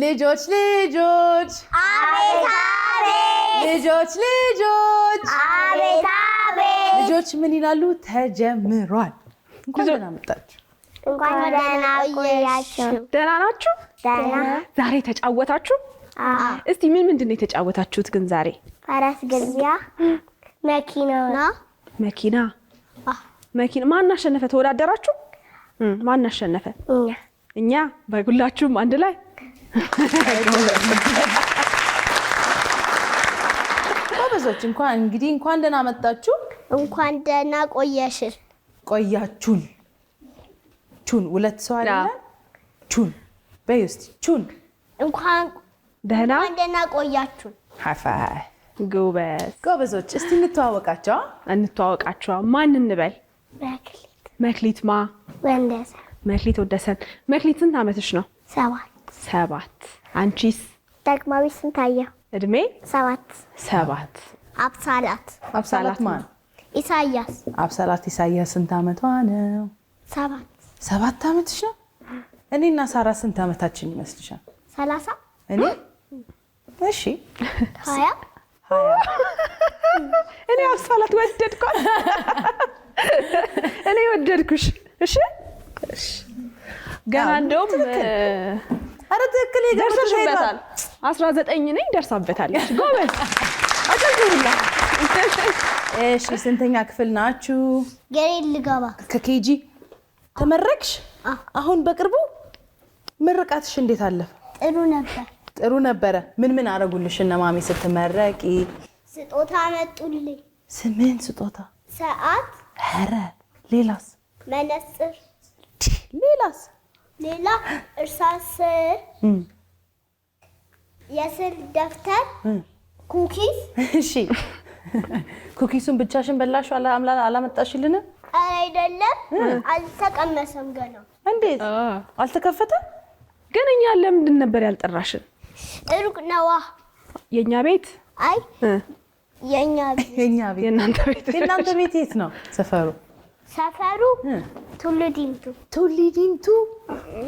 ልጆች ልጆች አቤት አቤት ልጆች ልጆች አቤት አቤት ልጆች ምን ይላሉ? ተጀምሯል። እንኳን ደህና መጣችሁ። እንኳን ደህና ቆያችሁ። ደህና ናችሁ? ደህና። ዛሬ ተጫወታችሁ? እስቲ ምንድን ነው የተጫወታችሁት ግን ዛሬ? ፈረስ ግልቢያ፣ መኪና። ማን አሸነፈ? ተወዳደራችሁ? ማን አሸነፈ? እኛ በሁላችሁም አንድ ላይ ጎበዞች። እንኳን ደህና መጣችሁ። እንኳን ደህና ቆያችሁን። ቹን ሁለት ሰው አይደለ? ቹን በይ እስቲ ቹን። እንኳን ደህና ቆያችሁ። ሃፋይ ጎበዞች። እስቲ እንተዋወቃቸው። ማን እንበል? መክሊት ማ? መክሊት ወደሰን። መክሊት ስንት ዓመትሽ ነው? 7 አንቺስ? ዳግማዊት ስንታየው እድሜ? 7 አብሳላት ማን? ኢሳያስ አብሳላት ኢሳያስ ስንት ዓመቷ ነው? 7 ዓመትሽ ነው? እኔና ሳራ ስንት ዓመታችን ይመስልሻል? 30 እኔ እሺ 20 እኔ አብሳላት ወደድኳት። እኔ ወደድኩሽ። እሺ ገና እንደውም አረ ትክክል ደርሰሽበታል። 19 ነኝ ደርሳበታለች። ጎበዝ አጨብጭቡላ። እሺ ስንተኛ ክፍል ናችሁ? ግሬድ ልገባ ከኬጂ ተመረቅሽ? አሁን በቅርቡ ምርቃትሽ እንዴት አለፈ? ጥሩ ነበረ። ምን አረጉልሽ እነ ማሚ ስትመረቂ? ስጦታ መጡልኝ። ምን ስጦታ? ሰዓት። ኧረ ሌላስ? መነጽር። ሌላስ? ሌላ እርሳስ፣ የስዕል ደብተር፣ ኩኪስ። እሺ ኩኪሱን ብቻሽን በላሽ? አላመጣሽልንም? ኧረ አይደለም፣ አልተቀመሰም ገና። እንዴት አልተከፈተም? ግን እኛ ለምንድን ነበር ያልጠራሽን? ሩቅ ነዋ የኛ ቤት። አይ የኛ ቤት። የእናንተ ቤት የት ነው ሰፈሩ? ቱሉ ዲምቱ።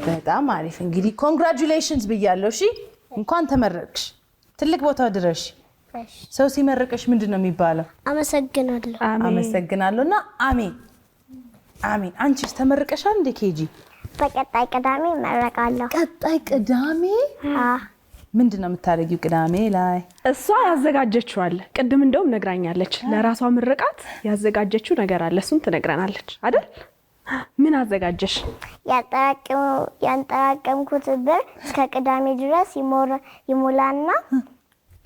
በጣም አሪፍ። እንግዲህ ኮንግራቹሌሽንስ ብያለሁ። እሺ እንኳን ተመረቅሽ፣ ትልቅ ቦታ ድረሽ። ሰው ሲመረቅሽ ምንድን ነው የሚባለው? አመሰግናለሁ እና አሜን። አንቺስ ተመርቀሻል እንደ ኬጂ? በቀጣይ ቅዳሜ እመረቃለሁ። ቀጣይ ቅዳሜ? ምንድን ነው የምታደርጊው ቅዳሜ ላይ? እሷ ያዘጋጀችው አለ። ቅድም እንደውም ነግራኛለች። ለራሷ ምርቃት ያዘጋጀችው ነገር አለ። እሱን ትነግረናለች አይደል? ምን አዘጋጀሽ? ያንጠራቀምኩት ብር እስከ ቅዳሜ ድረስ ይሞላና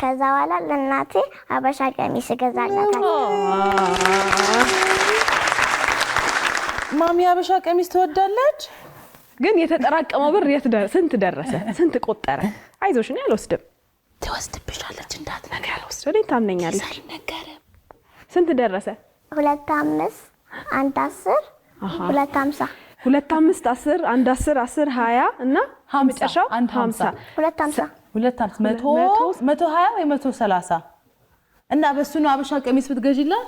ከዛ በኋላ ለእናቴ አበሻ ቀሚስ እገዛላታለሁ። ማሚ አበሻ ቀሚስ ትወዳለች። ግን የተጠራቀመው ብር ስንት ደረሰ? ስንት ቆጠረ? አይዞሽ እኔ አልወስድም። ትወስድብሻለች እንዳትነግሪ። አልወስድም። እኔ ታምነኛለች። ስንት ደረሰ? 2 5 1 10 2 50 2 5 10 1 10 10 20 እና መጨረሻው 50 2 50 120 ወይ 130 እና በሱ ነው አበሻ ቀሚስ ብትገዢላት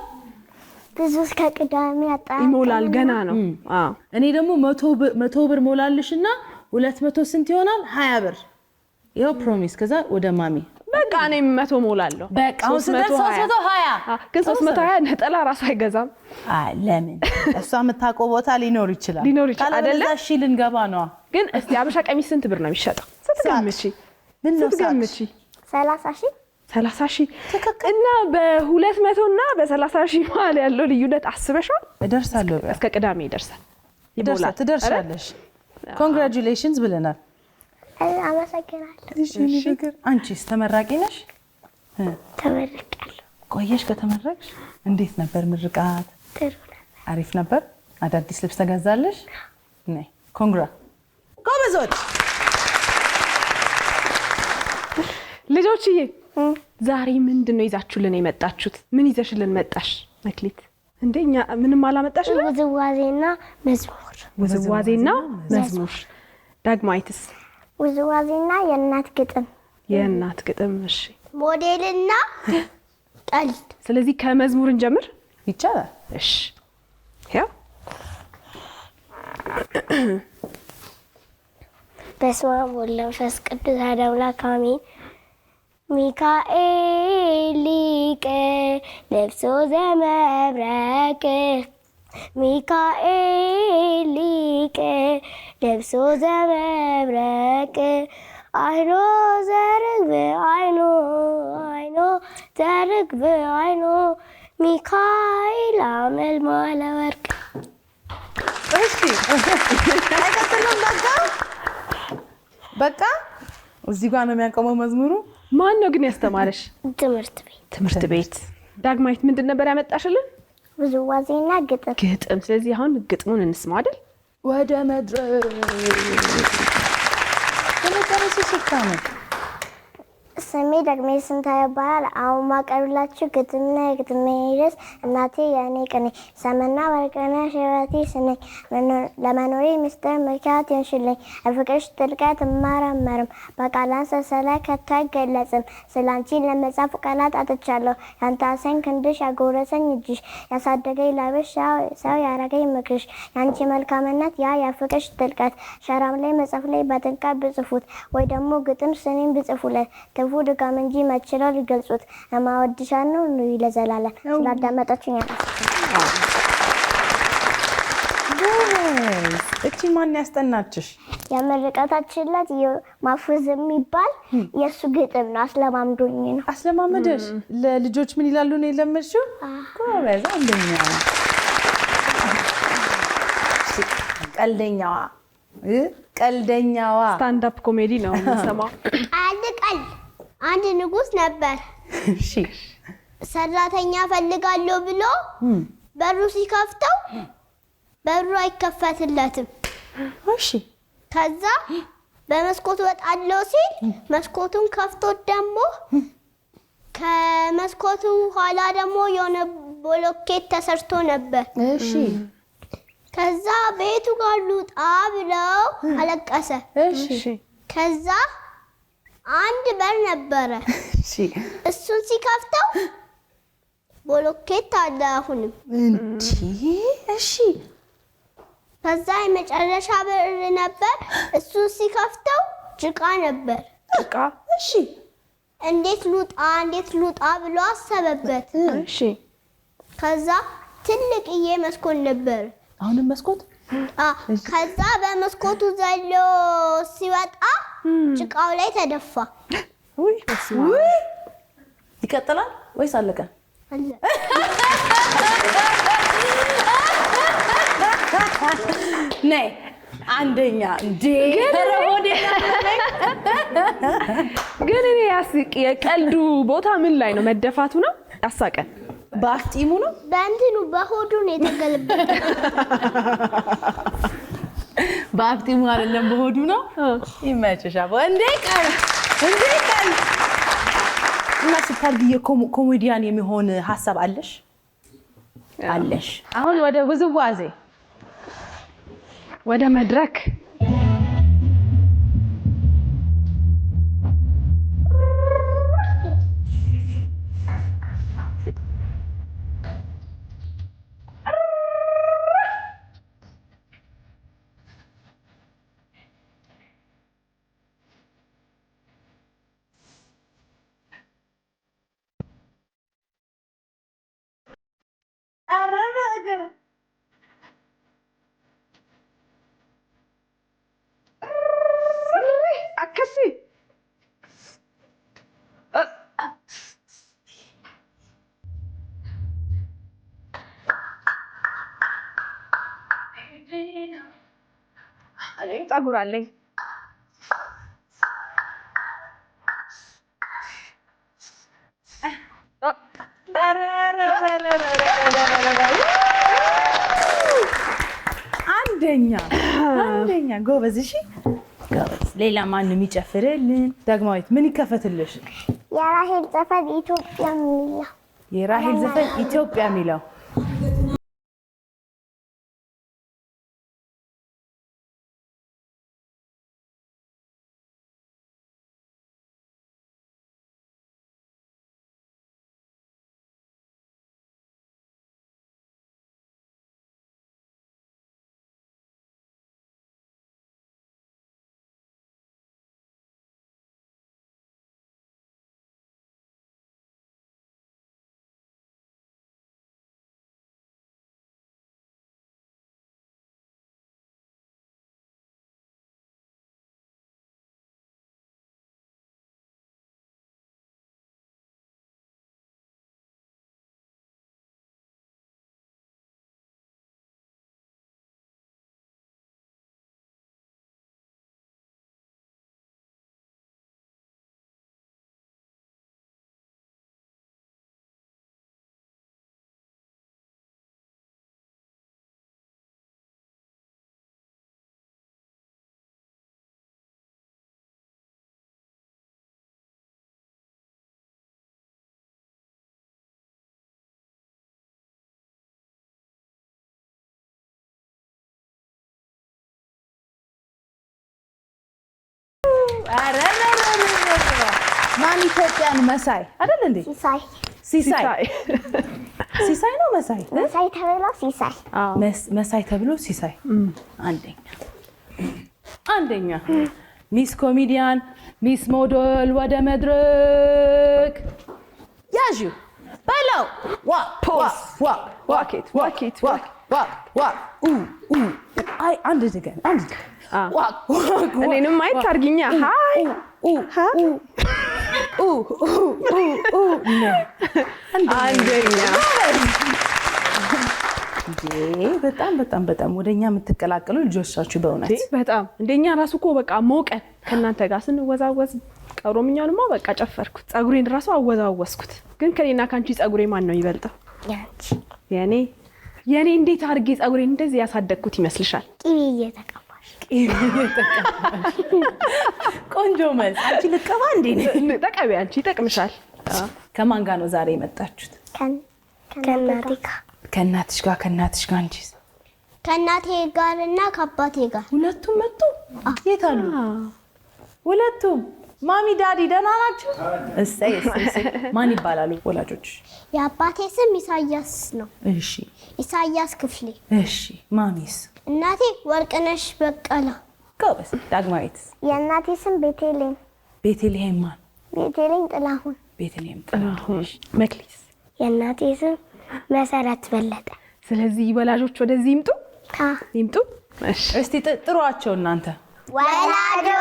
ብዙ እስከ ቅዳሜ ይሞላል። ገና ነው። እኔ ደግሞ 100 ብር ሞላልሽና 200 ስንት ይሆናል? 20 ብር። ይሄው ፕሮሚስ። ከዛ ወደ ማሚ በቃ እኔ 100 ሞላለሁ። በቃ 320 ግን 320 ነጠላ ራሱ አይገዛም። ለምን? እሷ የምታውቀው ቦታ ሊኖር ይችላል አይደለ? እሺ ልንገባ ነው። ግን እስቲ አበሻ ቀሚስ ስንት ብር ነው የሚሸጠው? ስትገምቺ 30 ሺህ እና በ200 እና በ30 ሺህ መሀል ያለው ልዩነት አስበሻል? እደርሳለሁ። እስከ ቅዳሜ ይደርሳል። ትደርሻለሽ። ኮንግራቹሌሽንስ ብለናል። አመሰግናለሁ። እሺ አንቺስ ተመራቂ ነሽ? ተመርቄያለሁ። ቆየሽ ከተመረቅሽ? እንዴት ነበር ምርቃት? ጥሩ ነበር። አሪፍ ነበር። አዳዲስ ልብስ ተገዛለሽ? ነይ ኮንግራ። ጎበዞች ልጆችዬ ዛሬ ምንድን ነው ይዛችሁልን የመጣችሁት? ምን ይዘሽልን መጣሽ መክሊት? እንደኛ ምንም አላመጣሽልን? ውዝዋዜና መዝሙር። ዳግማዊትስ? ውዝዋዜና የእናት ግጥም። እሺ ሞዴልና ቀልድ። ስለዚህ ከመዝሙር እንጀምር ይቻላል? እሺ ያው በስመ አብ ወወልድ ወመንፈስ ቅዱስ አሐዱ አምላክ አሜን። ሚካኤል ሊቀ ልብሶ ዘመብረቅ ሚካኤል ሊቀ ልብሶ ዘመብረቅ አይኖ ዘርግብ አይኖ ዘርግብ አይኖ ሚካኤል አመልማለ ወርቅ። እሺ አይቀጥልም። በቃ እዚህ ጋር ነው የሚያቆመው መዝሙሩ። ማን ነው ግን ያስተማረሽ? ትምህርት ቤት። ዳግማዊት ምንድን ነበር ያመጣሽልን? ውዝዋዜና ግጥም። ስለዚህ አሁን ግጥሙን እንስማው አይደል? ወደ መድረክ ስለጨረሱ ነው። ስሜ ደግሜ ስንታየው ይባላል። አሁን ማቀርብላችሁ ግጥምና የግጥም ርዕስ እናቴ የእኔ ቅኔ። ሰምና ወርቅነሽ ሕይወቴ ስነኝ ለመኖሬ ምስጢር ምክንያት ይሆንሽልኝ። የፍቅርሽ ጥልቀት እመረመርም በቃላት ሰንሰለት ከቶ አይገለጽም። ስላንቺ ለመጻፍ ቃላት አጥቻለሁ። ያንታሰኝ ክንድሽ ያጎረሰኝ እጅሽ ያሳደገኝ ላብሽ ሰው ያረገኝ ምክርሽ ያንቺ መልካምነት ያ የፍቅርሽ ጥልቀት ሸራም ላይ መጽሐፍ ላይ በጥልቀት ብጽፉት ወይ ደግሞ ግጥም ስኔን ብጽፉለት ክፉ ድካም እንጂ መችለው ሊገልጹት እማወድሻን ነው ለዘላለም። ስላዳመጣችሁኝ እቺ ማን ያስጠናችሽ? የምርቃታችን ዕለት ማፉዝ የሚባል የእሱ ግጥም ነው። አስለማምዶኝ ነው። አስለማመደሽ? ለልጆች ምን ይላሉ ነው የለመድሽው? ጎበዝ። ቀልደኛዋ ስታንድ አፕ ኮሜዲ ነው የምንሰማው። አንድ ንጉስ ነበር። እሺ ሰራተኛ ፈልጋለሁ ብሎ በሩ ሲከፍተው በሩ አይከፈትለትም። እሺ ከዛ በመስኮት ወጣለሁ ሲል መስኮቱን ከፍቶት ደግሞ ከመስኮቱ ኋላ ደግሞ የሆነ ብሎኬት ተሰርቶ ነበር። እሺ ከዛ ቤቱ ጋር ልውጣ ብለው አለቀሰ። እሺ ከዛ አንድ በር ነበረ። እሺ እሱን ሲከፍተው ብሎኬት አለ አሁንም እንዴ። እሺ ከዛ የመጨረሻ በር ነበር። እሱን ሲከፍተው ጭቃ ነበር። ጭቃ። እሺ እንዴት ልውጣ ብሎ አሰበበት። እሺ ከዛ ትልቅዬ መስኮት ነበር። አሁንም መስኮት። ከዛ በመስኮቱ ዘሎ ሲወጣ ጭቃው ላይ ተደፋ። ውይ ይቀጥላል ወይስ አለቀ? ነይ አንደኛ እንዴ! ግን እኔ የቀልዱ ቦታ ምን ላይ ነው? መደፋቱ ነው ያሳቀን? በአፍጢሙ ነው? በእንትኑ በሆዱ ነው የተገለበጠ። በአፍጢሙ አይደለም በሆዱ ነው። ይመችሻ። እንዴ ቀል እና ስታድጊ የኮሜዲያን የሚሆን ሀሳብ አለሽ? አሁን ወደ ውዝዋዜ ወደ መድረክ ፀጉር አለኝ። አንደኛ ጎበዝ። እሺ ጎበዝ። ሌላ ማንም ይጨፍርልን? ዳግማዊት ምን ይከፈትልሽ? የራሄል ዘፈን ኢትዮጵያ የሚለው የራሄል ዘፈን ኢትዮጵያ የሚለው ማን ኢትዮጵያን መሳይ አይደል እንዴ? ሲሳይ ነው መሳይ መሳይ ተብሎ ሲሳይ አንደኛ ሚስ ኮሜዲያን ሚስ ሞዴል ወደ መድረክ ያዡ በለው አይ አንድ ነገር እኔንም ማየት ታርጊኛ ሃይ አንደኛ በጣም ወደኛ የምትቀላቀሉ ልጆቻችሁ በእውነት በጣም እንደኛ ራሱ እኮ በቃ ሞቀን ከእናንተ ጋር ስንወዛወዝ ኦሮምኛውንማ በቃ ጨፈርኩት ጸጉሬን ራሱ አወዛወዝኩት ግን ከኔና ካንቺ ጸጉሬ ማን ነው ይበልጣው የኔ እንዴት አድርጌ ጸጉሬን እንደዚህ ያሳደግኩት ይመስልሻል ቅቤ እየተቀባሽ ቆንጆ መልስ አንቺ ልቀባ እንዴ ተቀቢ አንቺ ይጠቅምሻል ከማን ጋር ነው ዛሬ የመጣችሁት ከእናትሽ ጋር እንጂ ከእናቴ ጋርና ከአባቴ ጋር ሁለቱም መጡ የት አሉ ሁለቱም ማሚ ዳዲ ደህና ናችሁ እሰይ ማን ይባላሉ ወላጆች የአባቴ ስም ኢሳያስ ነው እሺ ኢሳያስ ክፍሌ እሺ ማሚስ እናቴ ወርቅነሽ በቀለ ጎበዝ ዳግማዊት የእናቴ ስም ቤተልሔም ማን ቤተልሔም ጥላሁን መክሊት የእናቴ ስም መሰረት በለጠ ስለዚህ ወላጆች ወደዚህ ይምጡ እሺ እስቲ ጥሯቸው እናንተ ወላጆች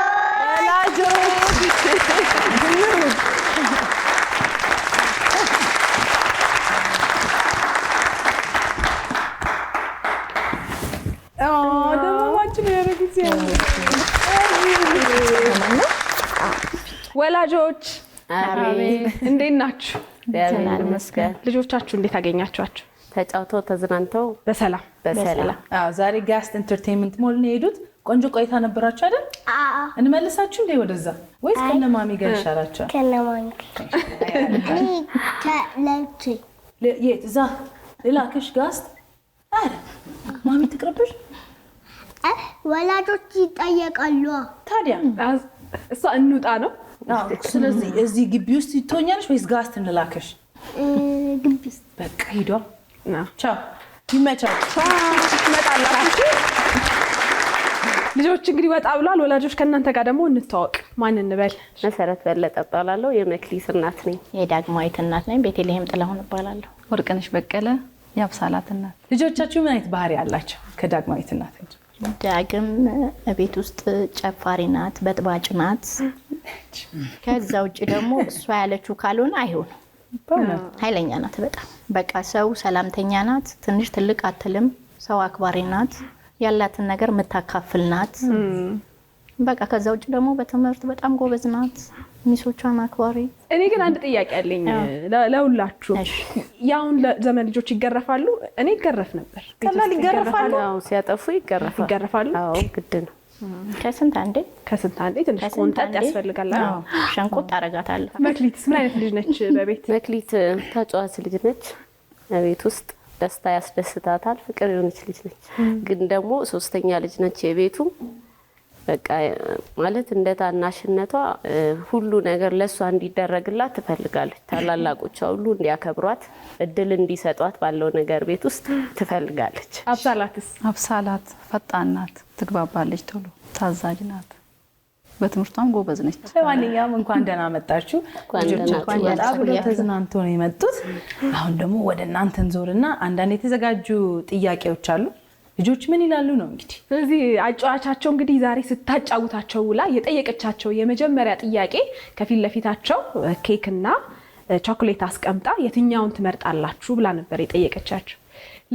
ደማማችን ያረግዚ ወላጆች እንዴት ናችሁ መስገን ልጆቻችሁ እንዴት አገኛችኋቸው ተጫውተው ተዝናንተው በሰላም ዛሬ ጋስት ኢንተርቴይንመንት ሞል ነው የሄዱት ቆንጆ ቆይታ ነበራችሁ አይደል እንመልሳችሁ እንዴ ወደዛ ወይስ ከነማሚ ጋር ይሻላችኋል ከነማሚ የዛ ሌላክሽ ጋስት አረ ማሚ ትቅርብሽ ወላጆች ይጠየቃሉ ታዲያ እሷ እንውጣ ነው ስለዚህ እዚህ ግቢ ውስጥ ትሆኛለሽ ወይስ ጋስት እንላክሽ ግቢ ውስጥ በቃ ሂዷ ቻው ይመቻችሁ ትመጣላችሁ ልጆች እንግዲህ ወጣ ብሏል ወላጆች ከእናንተ ጋር ደግሞ እንተዋወቅ ማን እንበል መሰረት በለጠ እባላለሁ የመክሊት እናት ነኝ የዳግማዊት እናት ነኝ ቤተልሔም ጥላሁን እባላለሁ ወርቅነሽ በቀለ የአብሳላት እናት ልጆቻችሁ ምን አይነት ባህሪ አላቸው ከዳግማዊት እናት ዳግም ቤት ውስጥ ጨፋሪ ናት በጥባጭ ናት ከዛ ውጭ ደግሞ እሷ ያለችው ካልሆነ አይሆንም ኃይለኛ ናት በቃ ሰው ሰላምተኛ ናት ትንሽ ትልቅ አትልም ሰው አክባሪ ናት ያላትን ነገር መታካፍል ናት በቃ ከዛ ውጭ ደግሞ በትምህርት በጣም ጎበዝ ናት ሚሶቿን አክባሪ እኔ ግን አንድ ጥያቄ አለኝ ለሁላችሁ ያውን ዘመን ልጆች ይገረፋሉ እኔ ይገረፍ ነበር ቀላል ይገረፋሉ አዎ ሲያጠፉ ይገረፋሉ አዎ ግድ ነው ከስንት አንዴ ትንሽ ቆንጠጥ ያስፈልጋል ሸንቆጥ አረጋታለሁ መክሊት ምን አይነት ልጅ ነች በቤት መክሊት ተጫዋች ልጅ ነች በቤት ውስጥ ደስታ ያስደስታታል ፍቅር የሆነች ልጅ ነች ግን ደግሞ ሶስተኛ ልጅ ነች የቤቱ በቃ ማለት እንደ ታናሽነቷ ሁሉ ነገር ለሷ እንዲደረግላት ትፈልጋለች ታላላቆቿ ሁሉ እንዲያከብሯት እድል እንዲሰጧት ባለው ነገር ቤት ውስጥ ትፈልጋለች አብሳላት ፈጣን ናት ትግባባለች ቶሎ ታዛዥ ናት በትምህርቷም ጎበዝ ነች ለማንኛውም እንኳን ደህና መጣችሁ ልጆቻችሁ በጣም ተዝናንቶ ነው የመጡት አሁን ደግሞ ወደ እናንተ እንዞርና አንዳንድ የተዘጋጁ ጥያቄዎች አሉ ልጆች ምን ይላሉ ነው እንግዲህ ስለዚህ አጫዋቻቸው እንግዲህ ዛሬ ስታጫውታቸው ውላ የጠየቀቻቸው የመጀመሪያ ጥያቄ ከፊት ለፊታቸው ኬክና ቾኮሌት አስቀምጣ የትኛውን ትመርጣላችሁ ብላ ነበር የጠየቀቻቸው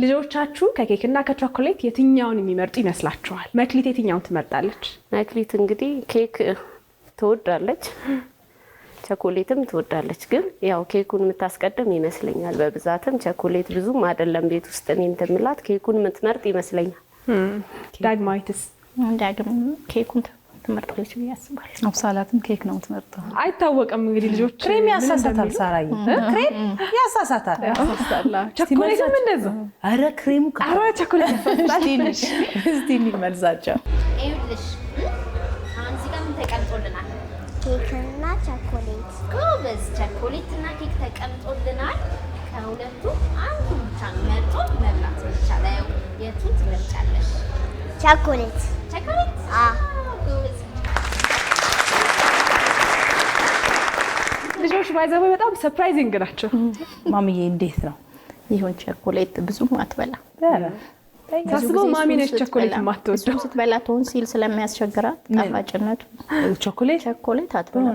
ልጆቻችሁ ከኬክና ከቾኮሌት የትኛውን የሚመርጡ ይመስላችኋል መክሊት የትኛውን ትመርጣለች መክሊት እንግዲህ ኬክ ትወዳለች ቸኮሌትም ትወዳለች ግን ያው ኬኩን የምታስቀድም ይመስለኛል በብዛትም ቸኮሌት ብዙም አይደለም ቤት ውስጥ እኔ እንትምላት ኬኩን የምትመርጥ ይመስለኛል ዳግማዊትስ ዳግም ኬኩን ትመርጣለች ያስባል አብሳላትም ኬክ ነው ትመርጣው አይታወቅም እንግዲህ ልጆች ክሬም ያሳሳታል ሳራይ ክሬም ያሳሳታል ቸኮሌትም እንደዛው አረ ክሬሙ አረ ቸኮሌት ያሳሳታል እስቲ እንመልሳቸው ይኸውልሽ አሁን እዚህ ጋር ምን ተቀምጦልናል ኬክና ቸኮሌት። ጎበዝ። ቸኮሌትና ኬክ ተቀምጦልናል። ከሁለቱ አንዱ ብቻ ነው መርጦ መብላት የሚቻለው። የቱን ትመርጫለሽ? ቸኮሌት። ቸኮሌት? ጎበዝ። ልጆች ባይዘው በጣም ሰርፕራይዚንግ ናቸው። ማሚዬ እንዴት ነው? ይሁን ቸኮሌት ብዙም አትበላ። ሳስበው ማሚ ነች ቸኮሌት የማትወደው። ስትበላ ቶንሲል ስለሚያስቸግራት ጣፋጭነቱ ቾኮሌት አትበላ።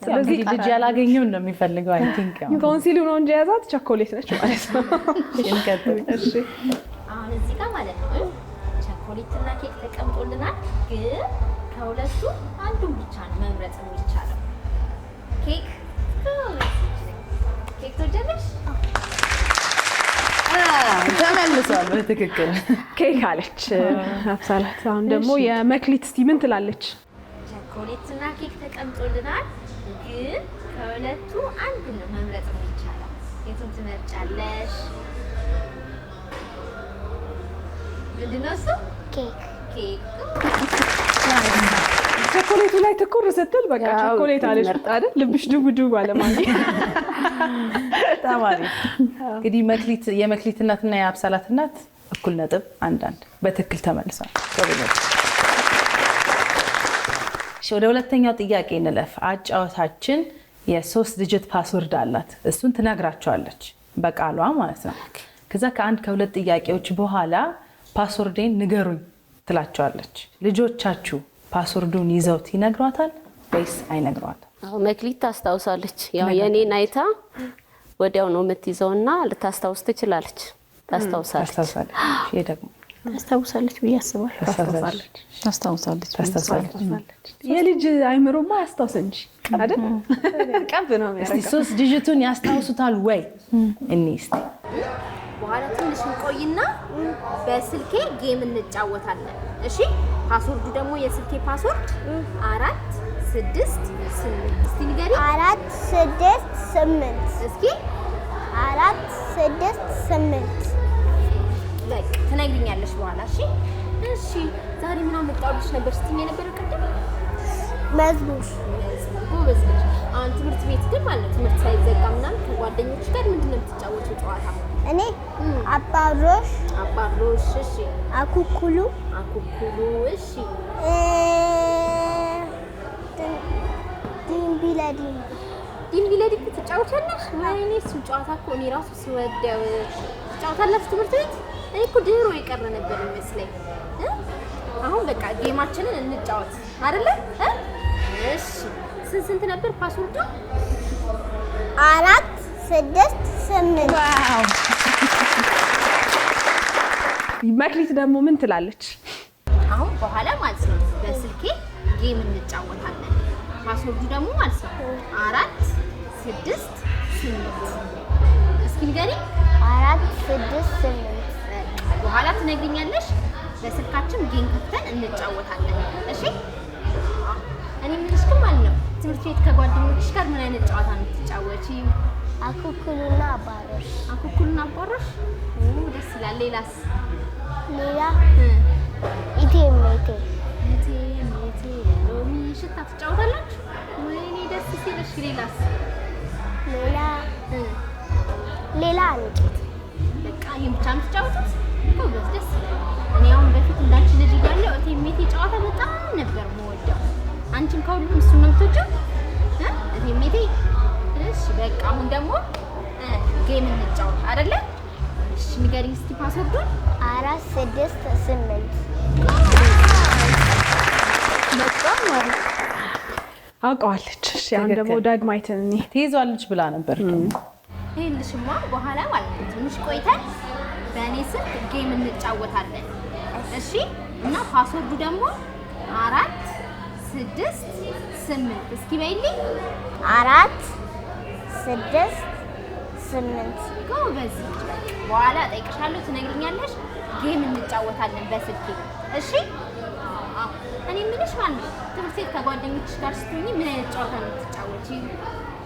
ስለዚህ ልጅ ያላገኘው ነው የሚፈልገው። አይ ቲንክ ቶንሲሉ ነው እንጂ የያዛት ቸኮሌት ነች ማለት ነው። እሺ አሁን እዚህ ጋር ማለት ነው ቸኮሌትና ኬክ ተቀምጦልናል፣ ግን ከሁለቱ አንዱን ብቻ ነው መምረጥ የሚቻለው። ኬክ ኬክ ትወጃለሽ? ተመልሷል። በትክክል ኬክ አለች አብሳላት። አሁን ደግሞ የመክሊት እስቲ ምን ትላለች? ቸኮሌትና ኬክ ተቀምጦልናል፣ ግን ከሁለቱ አንዱን ነው መምረጥ የሚቻለው። የቱን ትመርጫለሽ? ምንድን ነው እሱ? ኬክ። ኬክ። ቸኮሌቱ ላይ ትኩር ስትል በቃ ቸኮሌት አለች አይደል? ልብሽ ድቡ ድቡ አለ ማለት ተማሪ። እንግዲህ የመክሊት እናትና የአብሳላት እናት እኩል ነጥብ አንዳንድ በትክክል ተመልሷል። ወደ ሁለተኛው ጥያቄ እንለፍ። አጫወታችን የ3 ዲጂት ፓስወርድ አላት። እሱን ትነግራቸዋለች በቃሏ ማለት ነው። ከዛ ከሁለት ጥያቄዎች በኋላ ፓስወርዴን ንገሩኝ ትላቸዋለች። ልጆቻችሁ ፓስወርዱን ይዘውት ይነግሯታል ወይስ አይነግሯትም? አዎ መክሊት ታስታውሳለች። ያው የኔን አይታ ወዲያው ነው የምትይዘውና ልታስታውስ ትችላለች። ታስታውሳለች። ይሄ ደግሞ ታስታውሳለች ብዬ አስባለሁ። ታስታውሳለች። የልጅ አይምሮማ ያስታውስ እንጂ አይደል? ቀብ ነው የሚያደርገው። 3 ዲጂቱን ያስታውሱታል ወይ? እስቲ በኋላ ትንሽ እንቆይና በስልኬ ጌም እንጫወታለን። እሺ ፓስወርዱ ደግሞ የስልኬ ፓስወርድ 4 6 8 እስቲ ንገሪ። 4 6 8 እስኪ 4 6 8 በቃ ትነግሪኛለሽ በኋላ። እሺ እሺ። ዛሬ ምን አመጣሁልሽ ነበር ስትይኝ የነበረው ቅድም? መዝሙር። ጎበዝ ነሽ። አሁን ትምህርት ቤት ግን ማለት ትምህርት ሳይዘጋ ምናምን ከጓደኞች ጋር ምንድን ነው የምትጫወተው ጨዋታ? እኔ አባሮሽ። አባሮሽ። እሺ። አኩኩሉ። አኩኩሉ። እሺ። ዲምቢ ለዲምቢ። ዲምቢ ለዲምቢ ትጫወቻለሽ? ወይኔ እሱ ጨዋታ እኮ እኔ ራሱ ስወደው። ትጫወታላችሁ ትምህርት ቤት? እኔ እኮ ድሮ የቀረ ነበር ይመስለኝ። አሁን በቃ ጌማችንን እንጫወት አይደለ? እሺ። ስንት ነበር ፓስወርዱ? 4 6 8 ዋው። መክሊት ደግሞ ምን ትላለች? አሁን በኋላ ማለት ነው በስልኬ ጌም እንጫወታለን። ፓስወርዱ ደግሞ ማለት ነው 4 6 8 እስኪ ንገሪ። 4 6 8 በኋላ ትነግሪኛለሽ። በስልካችን ጌም ከፍተን እንጫወታለን። እሺ እኔ የምልሽ ግን ማለት ነው ትምህርት ቤት ከጓደኞችሽ ጋር ምን አይነት ጨዋታ ነው የምትጫወቺው? አኩኩሉና አባሮሽ። አኩኩሉና አባሮሽ? ደስ ይላል። ሌላስ? ሌላ ኢቴ ሜቴ። ኢቴ ሜቴ ሎሚ ሽታ ትጫወታላችሁ? ወይኔ ደስ ሲልሽ። ሌላስ? ሌላ አንቂት። በቃ ይሄን ብቻ ነው የምትጫወቱት? ጎበዝ፣ ደስ ይላል። እኔ አሁን በፊት እንዳንቺ ልጅ እያለሁ ኢቴ ሜቴ ጨዋታ በጣም ነበር የምወደው። አንቺም ከሁሉም እሱን ነው የምትወጂው? ኢቴ ሜቴ። እሺ በቃ አሁን ደግሞ ጌም እንጫወት አይደለ? እሺ ንገሪኝ እስኪ ፓስወርዱን። 4 6 8 በጣም ማለት አውቀዋለች። እሺ አሁን ደግሞ ዳግማዊትን እኔ ትይዟለች ብላ ነበር። ይኸውልሽማ በኋላ ማለት ነው ትንሽ ቆይተን በእኔ ስልክ ጌም እንጫወታለን። እሺ እና ፓስወርዱ ደግሞ 4 6 8 እስኪ በይልኝ። 4 6 8 ጎበዝ። በኋላ እጠይቅሻለሁ፣ ትነግሪኛለሽ። ጌም እንጫወታለን በስልኬ። እሺ እኔ የምልሽ ማለት ነው ትምህርት ቤት ከጓደኞችሽ ጋር ስትሆኚ ምን አይነት ጨዋታ ነው የምትጫወቺው?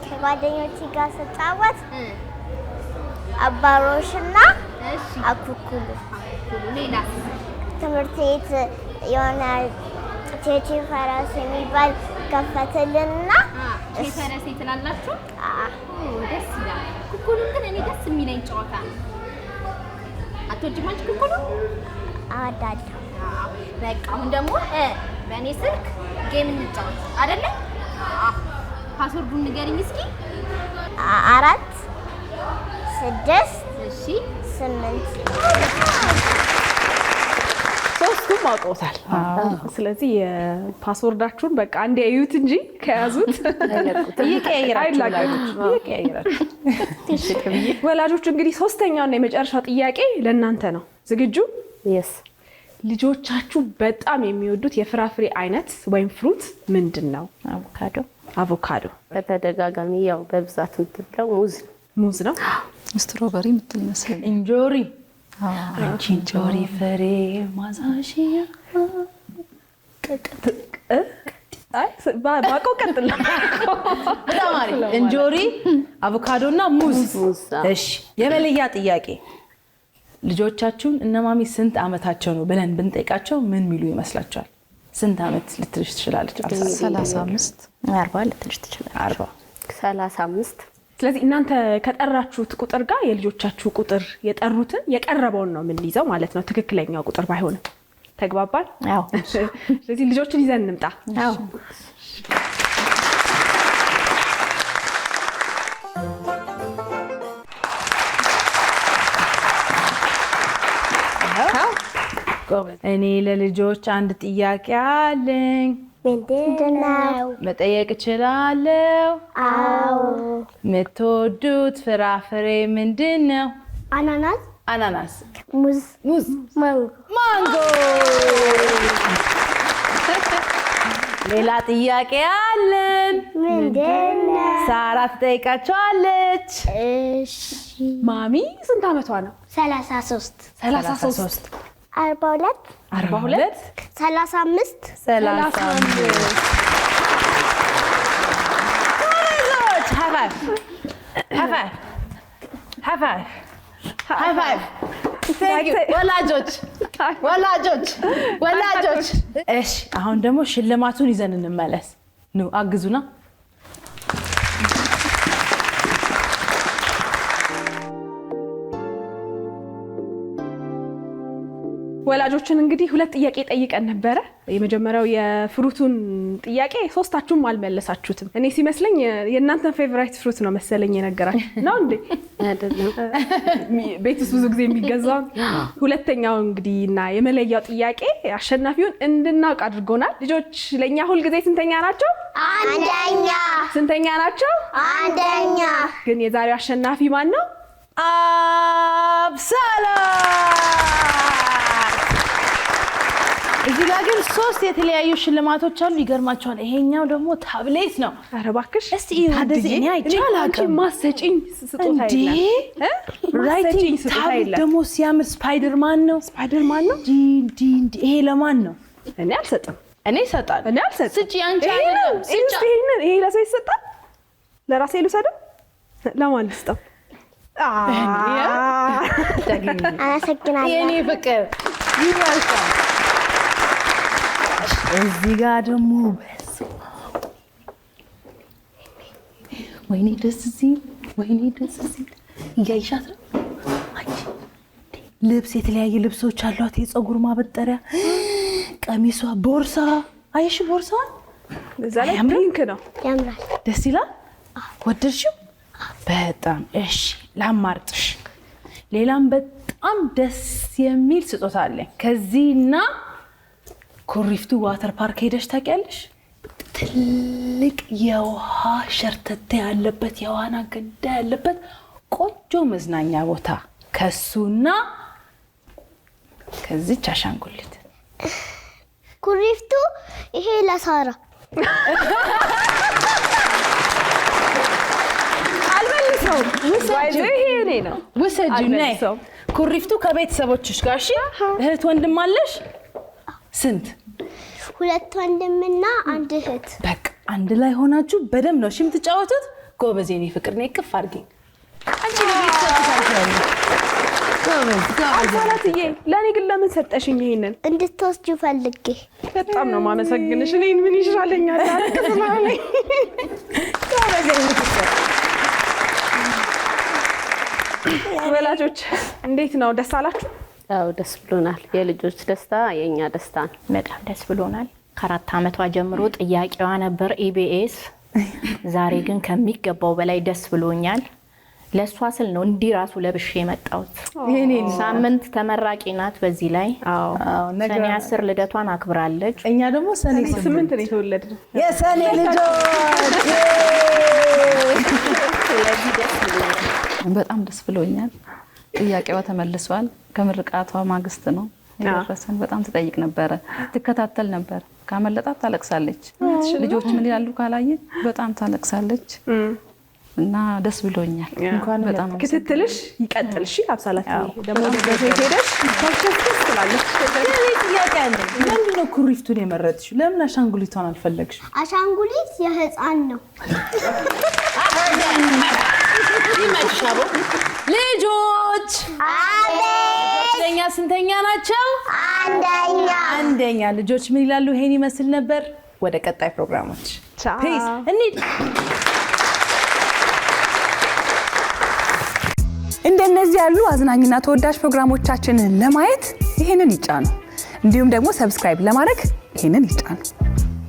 ከጓደኞቼ ጋር ስጫወት አባሮሽና አኩኩሉ። ሌላ ትምህርት ቤት የሆነ ቴቴ ፈረስ የሚባል ይከፈትልና ፈረሴ ትላላችሁ? ደስ ይላል። ኩኩሉን ግን እኔ ደስ የሚለኝ ጨዋታ ነው። አትወጂም አንቺ ኩኩሉ? አወዳለሁ። በቃ አሁን ደግሞ በእኔ ስልክ ጌም እንጫወት አይደለ? ፓስወርዱን ንገሪኝ እስኪ። 4 6 እሺ 8 ሶስቱም አውቀውታል። ስለዚህ ፓስወርዳችሁን በቃ አንዴ እዩት እንጂ ከያዙት ወላጆች እንግዲህ ሶስተኛውና የመጨረሻው ጥያቄ ለእናንተ ነው። ዝግጁ? የስ ልጆቻችሁ በጣም የሚወዱት የፍራፍሬ አይነት ወይም ፍሩት ምንድን ነው? አቮካዶ። በተደጋጋሚ ያው በብዛት የምትበላው ሙዝ ነው። ስትሮበሪ የምትል ይመስለኝ። እንጆሪ እንጆሪ ፍሬ ማዛሽ ባቆ ቀጥል። በጣም አሪፍ። እንጆሪ፣ አቮካዶና ሙዝ። እሺ የመለያ ጥያቄ ልጆቻችሁን እነማሚ ስንት አመታቸው ነው ብለን ብንጠይቃቸው ምን ሚሉ ይመስላችኋል? ስንት አመት ልትልሽ ትችላለች? 35 40 ልትልሽ ትችላለች። 35 ስለዚህ እናንተ ከጠራችሁት ቁጥር ጋር የልጆቻችሁ ቁጥር የጠሩትን የቀረበውን ነው የምንይዘው ማለት ነው። ትክክለኛው ቁጥር ባይሆንም ተግባባል? አዎ። ስለዚህ ልጆችን ይዘን እንምጣ። አዎ። እኔ ለልጆች አንድ ጥያቄ አለኝ። ምንድነው? መጠየቅ እችላለሁ? አዎ። የምትወዱት ፍራፍሬ ምንድነው? አናናስ፣ አናናስ፣ ሙዝ፣ ማንጎ። ማንጎ። ሌላ ጥያቄ አለን። ምንድነው? ሳራ ትጠይቃቸዋለች። እሺ። ማሚ ስንት አመቷ ነው? 33 33 42 42 35 35 ወላጆች። እሺ አሁን ደግሞ ሽልማቱን ይዘን እንመለስ። ኑ አግዙና። ወላጆችን እንግዲህ ሁለት ጥያቄ ጠይቀን ነበረ። የመጀመሪያው የፍሩቱን ጥያቄ ሶስታችሁም አልመለሳችሁትም። እኔ ሲመስለኝ የእናንተን ፌቨራይት ፍሩት ነው መሰለኝ የነገራችሁ ነው እንዴ? አይደለም። ቤት ውስጥ ብዙ ጊዜ የሚገዛው። ሁለተኛው እንግዲህ እና የመለያው ጥያቄ አሸናፊውን እንድናውቅ አድርጎናል። ልጆች ለኛ ሁል ጊዜ ስንተኛ ናቸው? አንደኛ። ስንተኛ ናቸው? አንደኛ። ግን የዛሬው አሸናፊ ማን ነው? አብሰላት። እዚህ ጋር ግን 3 የተለያዩ ሽልማቶች አሉ። ይገርማችኋል። ይሄኛው ደግሞ ታብሌት ነው። ኧረ እባክሽ እስቲ እንደዚህ እኔ አይቻላችሁ ማሰጪኝ ስጦታ እንዴ! ራይቲንግ ታብሌት ደግሞ ሲያምር ስፓይደርማን ነው። ስፓይደርማን ነው። ይሄ ለማን ነው? እኔ አልሰጥም። እኔ እሰጣለሁ። እኔ አልሰጥም። ስጪ አንቺ ይሄ ለሰው ይሰጣል። ለራሴ ልውሰደው? ለማን ልስጠው? አመሰግናለሁ። የኔ ፍቅር ይዋልካል። እዚህ ጋር ደግሞ ወይኔ ደስ ሲል እያይሻት ነው። ልብስ የተለያየ ልብሶች አሏት። የፀጉር ማበጠሪያ፣ ቀሚሷ፣ ቦርሳ። አይሽ ቦርሳ እዛ ላይ ፒንክ ነው። ያምራል። ደስ ይላል። ወደድሽው? በጣም እሺ። ላማርጥሽ። ሌላም በጣም ደስ የሚል ስጦታ አለኝ። ከዚህና ኩሪፍቱ ዋተር ፓርክ ሄደሽ ታውቂያለሽ? ትልቅ የውሃ ሸርተቴ ያለበት የዋና ገንዳ ያለበት ቆንጆ መዝናኛ ቦታ ከሱና ከዚች አሻንጉሊት። ኩሪፍቱ ይሄ ለሳራ አልመልሰውም። ይሄ እኔ ነው። ውሰጂ ነይ። ኩሪፍቱ ከቤተሰቦችሽ ጋር እሺ። እህት ወንድም አለሽ? ስንት? 2 ወንድምና 1 እህት። በቃ አንድ ላይ ሆናችሁ በደንብ ነው እሺ የምትጫወቱት። ጎበዝ የኔ ፍቅር ነይ። ቅፍ አድርጊኝ። አንቺ ነው ቤተሰብ ታውቂያለሽ። አምሳላትዬ ለእኔ ግን ለምን ሰጠሽኝ ይሄንን? እንድትወስጁ ፈልጌ። በጣም ነው ማመሰግንሽ። እኔን ምን ይሻለኛል? አልከስማለኝ። ወላጆች እንዴት ነው? ደስ አላችሁ? አዎ ደስ ብሎናል። የልጆች ደስታ የኛ ደስታ ነው። በጣም ደስ ብሎናል። ከ4 ዓመቷ ጀምሮ ጥያቄዋ ነበር ኢቢኤስ። ዛሬ ግን ከሚገባው በላይ ደስ ብሎኛል። ለሷ ስል ነው እንዲህ ራሱ ለብሼ የመጣሁት። ሳምንት ተመራቂ ናት። በዚህ ላይ ሰኔ 10 ልደቷን አክብራለች። እኛ ደግሞ ሰኔ 8 ነው የተወለድነው። የሰኔ ልጆች በጣም ደስ ብሎኛል። ጥያቄዋ ተመልሷል። ከምርቃቷ ማግስት ነው የደረሰን። በጣም ትጠይቅ ነበረ፣ ትከታተል ነበር። ካመለጣት ታለቅሳለች። ልጆች ምን ይላሉ ካላየች በጣም ታለቅሳለች። እና ደስ ብሎኛል። በጣም ክትትልሽ ይቀጥል። እሺ አብሳላት ደግሞ በቤት ሄደሽ ታውቂያለሽ ትላለች። ጥያቄ አለ። ለምንድን ነው ኩሪፍቱን የመረጥሽው? ለምን አሻንጉሊቷን አልፈለግሽው? አሻንጉሊት የህፃን ነው። ልጆች አንደኛ ስንተኛ ናቸው? አንደኛ። ልጆች ምን ይላሉ? ይሄን ይመስል ነበር። ወደ ቀጣይ ፕሮግራሞች ፒስ እንሂድ። እንደነዚህ ያሉ አዝናኝና ተወዳጅ ፕሮግራሞቻችንን ለማየት ይሄንን ይጫኑ። እንዲሁም ደግሞ ሰብስክራይብ ለማድረግ ይሄንን ይጫኑ።